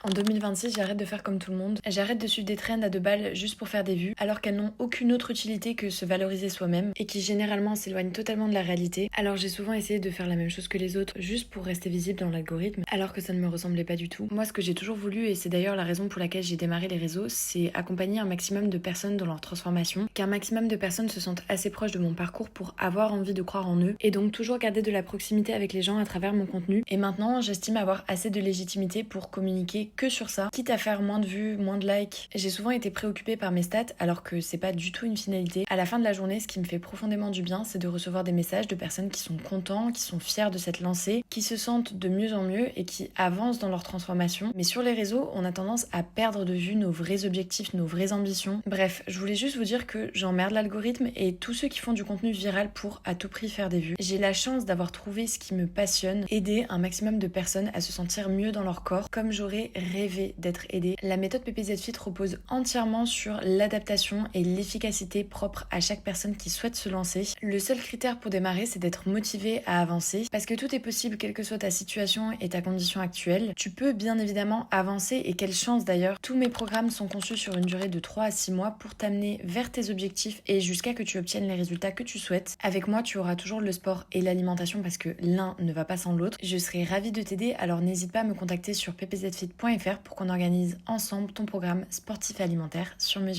En 2026, j'arrête de faire comme tout le monde. J'arrête de suivre des trends à deux balles juste pour faire des vues, alors qu'elles n'ont aucune autre utilité que se valoriser soi-même et qui généralement s'éloignent totalement de la réalité. Alors j'ai souvent essayé de faire la même chose que les autres juste pour rester visible dans l'algorithme, alors que ça ne me ressemblait pas du tout. Moi, ce que j'ai toujours voulu, et c'est d'ailleurs la raison pour laquelle j'ai démarré les réseaux, c'est accompagner un maximum de personnes dans leur transformation, qu'un maximum de personnes se sentent assez proches de mon parcours pour avoir envie de croire en eux, et donc toujours garder de la proximité avec les gens à travers mon contenu. Et maintenant, j'estime avoir assez de légitimité pour communiquer que sur ça, quitte à faire moins de vues, moins de likes. J'ai souvent été préoccupée par mes stats, alors que c'est pas du tout une finalité. À la fin de la journée, ce qui me fait profondément du bien, c'est de recevoir des messages de personnes qui sont contents, qui sont fiers de s'être lancés, qui se sentent de mieux en mieux et qui avancent dans leur transformation. Mais sur les réseaux, on a tendance à perdre de vue nos vrais objectifs, nos vraies ambitions. Bref, je voulais juste vous dire que j'emmerde l'algorithme et tous ceux qui font du contenu viral pour à tout prix faire des vues. J'ai la chance d'avoir trouvé ce qui me passionne, aider un maximum de personnes à se sentir mieux dans leur corps, comme j'aurais rêvé d'être aidée. La méthode PPZ Fit repose entièrement sur l'adaptation et l'efficacité propre à chaque personne qui souhaite se lancer. Le seul critère pour démarrer, c'est d'être motivé à avancer, parce que tout est possible quelle que soit ta situation et ta condition actuelle. Tu peux bien évidemment avancer, et quelle chance d'ailleurs. Tous mes programmes sont conçus sur une durée de 3 à 6 mois pour t'amener vers tes objectifs et jusqu'à que tu obtiennes les résultats que tu souhaites. Avec moi, tu auras toujours le sport et l'alimentation parce que l'un ne va pas sans l'autre. Je serai ravie de t'aider, alors n'hésite pas à me contacter sur ppzfit.fr pour qu'on organise ensemble ton programme sportif et alimentaire sur mesure.